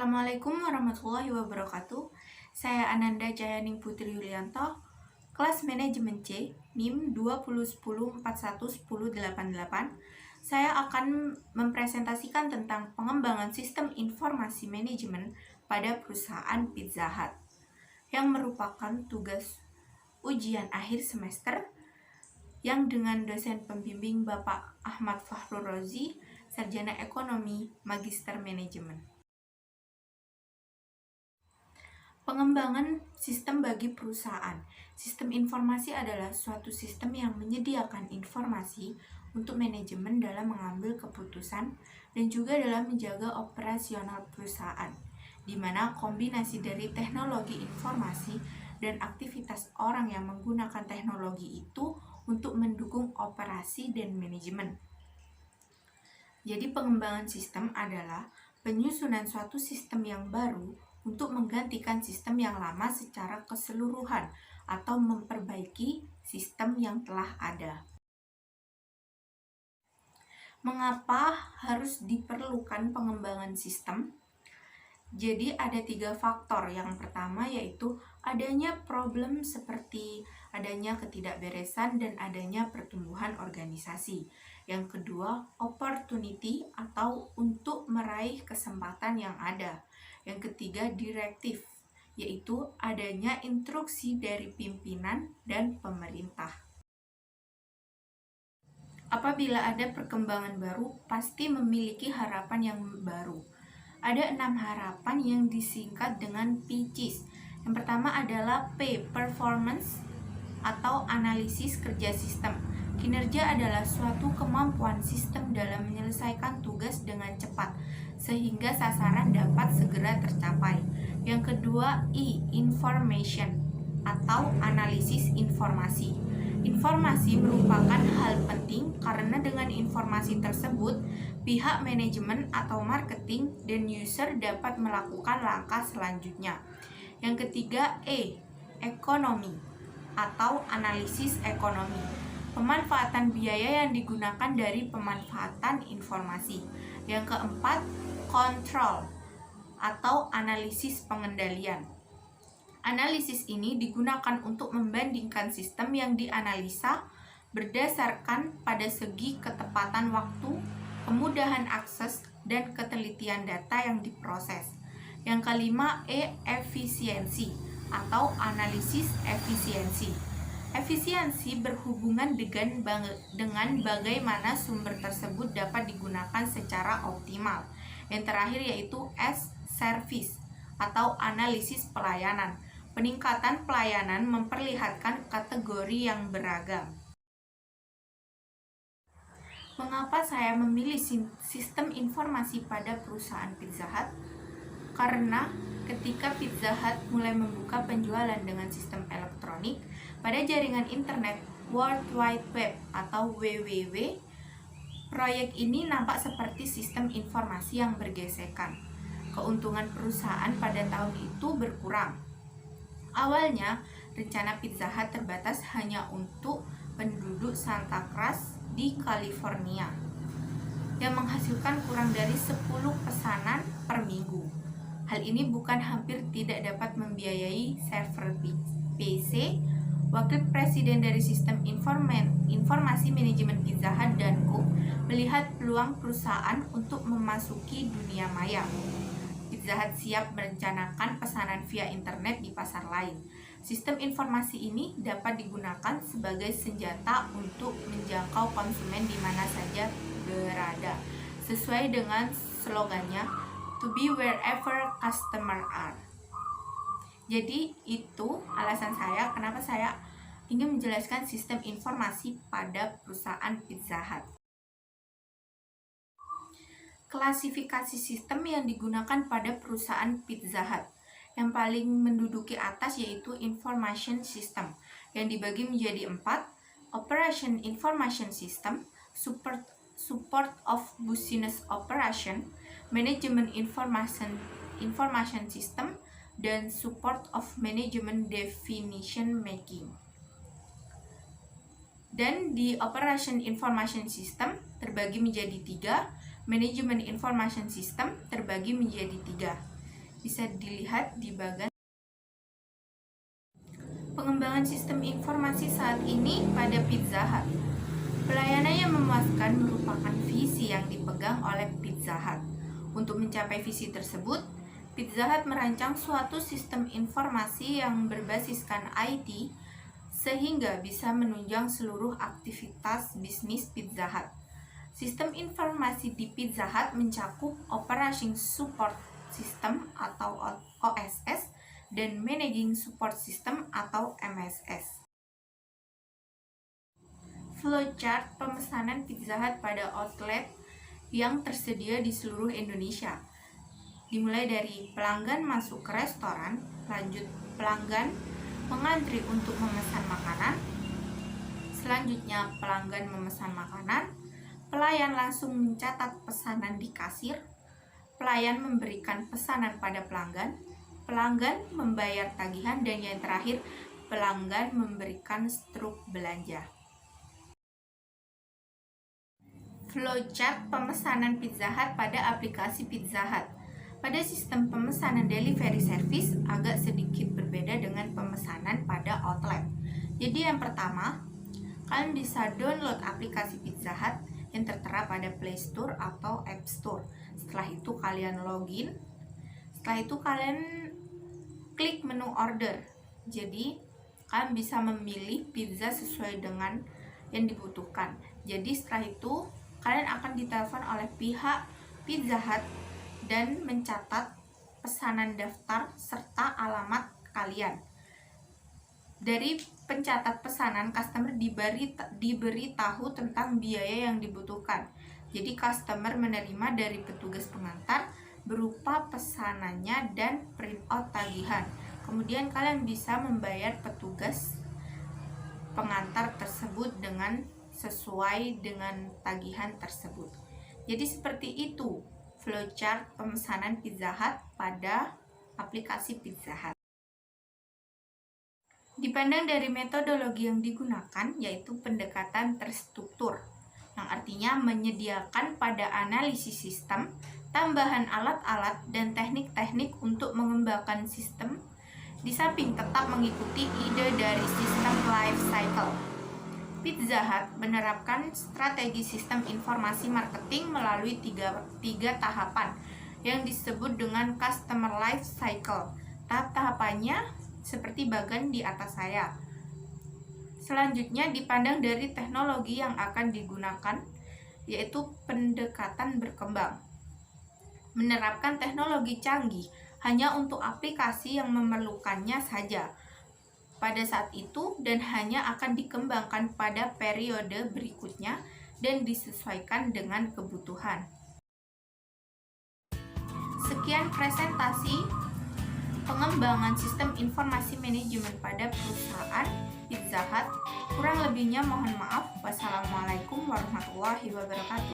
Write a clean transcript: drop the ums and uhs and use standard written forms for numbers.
Assalamualaikum warahmatullahi wabarakatuh. Saya Ananda Jayaning Putri Yulianto, kelas manajemen C, NIM 2010411088. Saya akan mempresentasikan tentang pengembangan sistem informasi manajemen pada perusahaan Pizza Hut, yang merupakan tugas ujian akhir semester yang dengan dosen pembimbing Bapak Ahmad Fahrul Rozi, Sarjana Ekonomi, Magister Manajemen. Pengembangan sistem bagi perusahaan. Sistem informasi adalah suatu sistem yang menyediakan informasi untuk manajemen dalam mengambil keputusan dan juga dalam menjaga operasional perusahaan, di mana kombinasi dari teknologi informasi dan aktivitas orang yang menggunakan teknologi itu untuk mendukung operasi dan manajemen. Jadi pengembangan sistem adalah penyusunan suatu sistem yang baru untuk menggantikan sistem yang lama secara keseluruhan atau memperbaiki sistem yang telah ada. Mengapa harus diperlukan pengembangan sistem? Jadi ada 3 faktor. Yang pertama yaitu adanya problem seperti adanya ketidakberesan dan adanya pertumbuhan organisasi. Yang kedua, opportunity atau untuk meraih kesempatan yang ada. Yang ketiga, direktif, yaitu adanya instruksi dari pimpinan dan pemerintah. Apabila ada perkembangan baru, pasti memiliki harapan yang baru. Ada 6 harapan yang disingkat dengan PCIS. Yang pertama adalah P, performance atau analisis kerja sistem. Kinerja adalah suatu kemampuan sistem dalam menyelesaikan tugas dengan cepat, sehingga sasaran dapat segera tercapai. Yang kedua, I, information atau analisis informasi. Informasi merupakan hal penting karena dengan informasi tersebut, pihak manajemen atau marketing dan user dapat melakukan langkah selanjutnya. Yang ketiga, E, ekonomi atau analisis ekonomi. Pemanfaatan biaya yang digunakan dari pemanfaatan informasi. Yang keempat, kontrol atau analisis pengendalian. Analisis ini digunakan untuk membandingkan sistem yang dianalisa berdasarkan pada segi ketepatan waktu, kemudahan akses, dan ketelitian data yang diproses. Yang kelima, E, efisiensi atau analisis efisiensi. Efisiensi berhubungan dengan bagaimana sumber tersebut dapat digunakan secara optimal. Yang terakhir yaitu S, service atau analisis pelayanan. Peningkatan pelayanan memperlihatkan kategori yang beragam. Mengapa saya memilih sistem informasi pada perusahaan Pizza Hut? Karena ketika Pizza Hut mulai membuka penjualan dengan sistem elektronik pada jaringan internet World Wide Web atau WWW, proyek ini nampak seperti sistem informasi yang bergesekan. Keuntungan perusahaan pada tahun itu berkurang. Awalnya, rencana Pizza Hut terbatas hanya untuk penduduk Santa Cruz di California, yang menghasilkan kurang dari 10 pesanan per minggu. Hal ini bukan hampir tidak dapat membiayai server PC. Wakil Presiden dari Sistem Informasi Manajemen Pizza Hut dan Co. melihat peluang perusahaan untuk memasuki dunia maya. Pizza Hut siap merencanakan pesanan via internet di pasar lain. Sistem informasi ini dapat digunakan sebagai senjata untuk menjangkau konsumen di mana saja berada, sesuai dengan slogannya, "To be wherever customer are". Jadi itu alasan saya kenapa saya ingin menjelaskan sistem informasi pada perusahaan Pizza Hut. Klasifikasi sistem yang digunakan pada perusahaan Pizza Hut. Yang paling menduduki atas yaitu Information System, yang dibagi menjadi 4, Operation Information System, Support of Business Operation, Management Information System, dan Support of Management Definition Making. Dan di Operation Information System terbagi menjadi 3, Management Information System terbagi menjadi 3. Bisa dilihat di bagian pengembangan sistem informasi saat ini pada Pizza Hut. Pelayanan yang memuaskan merupakan visi yang dipegang oleh Pizza Hut. Untuk mencapai visi tersebut, Pizza Hut merancang suatu sistem informasi yang berbasiskan IT sehingga bisa menunjang seluruh aktivitas bisnis Pizza Hut. Sistem informasi di Pizza Hut mencakup Operation Support System atau OSS dan Managing Support System atau MSS. Flowchart pemesanan Pizza Hut pada outlet yang tersedia di seluruh Indonesia. Dimulai dari pelanggan masuk ke restoran, lanjut pelanggan mengantri untuk memesan makanan, selanjutnya pelanggan memesan makanan, pelayan langsung mencatat pesanan di kasir, pelayan memberikan pesanan pada pelanggan, pelanggan membayar tagihan, dan yang terakhir pelanggan memberikan struk belanja. Flowchart pemesanan Pizza Hut pada aplikasi Pizza Hut. Pada sistem pemesanan delivery service agak sedikit berbeda dengan pemesanan pada outlet. Jadi yang pertama, kalian bisa download aplikasi Pizza Hut yang tertera pada Play Store atau App Store. Setelah itu kalian login. Setelah itu kalian klik menu order. Jadi kalian bisa memilih pizza sesuai dengan yang dibutuhkan. Jadi setelah itu kalian akan ditelepon oleh pihak Pizza Hut dan mencatat pesanan daftar serta alamat kalian. Dari pencatat pesanan, customer diberi tahu tentang biaya yang dibutuhkan. Jadi customer menerima dari petugas pengantar berupa pesanannya dan printout tagihan. Kemudian kalian bisa membayar petugas pengantar tersebut dengan sesuai dengan tagihan tersebut. Jadi seperti itu flowchart pemesanan Pizza Hut pada aplikasi Pizza Hut. Dipandang dari metodologi yang digunakan, yaitu pendekatan terstruktur, yang artinya menyediakan pada analisis sistem, tambahan alat-alat dan teknik-teknik untuk mengembangkan sistem, di samping tetap mengikuti ide dari sistem life cycle. Pizza Hut menerapkan strategi sistem informasi marketing melalui tiga tahapan yang disebut dengan customer life cycle. Tahap-tahapannya seperti bagian di atas saya. Selanjutnya dipandang dari teknologi yang akan digunakan, yaitu pendekatan berkembang. Menerapkan teknologi canggih hanya untuk aplikasi yang memerlukannya saja pada saat itu dan hanya akan dikembangkan pada periode berikutnya dan disesuaikan dengan kebutuhan. Sekian presentasi pengembangan sistem informasi manajemen pada perusahaan Pizza Hut. Kurang lebihnya mohon maaf. Wassalamualaikum warahmatullahi wabarakatuh.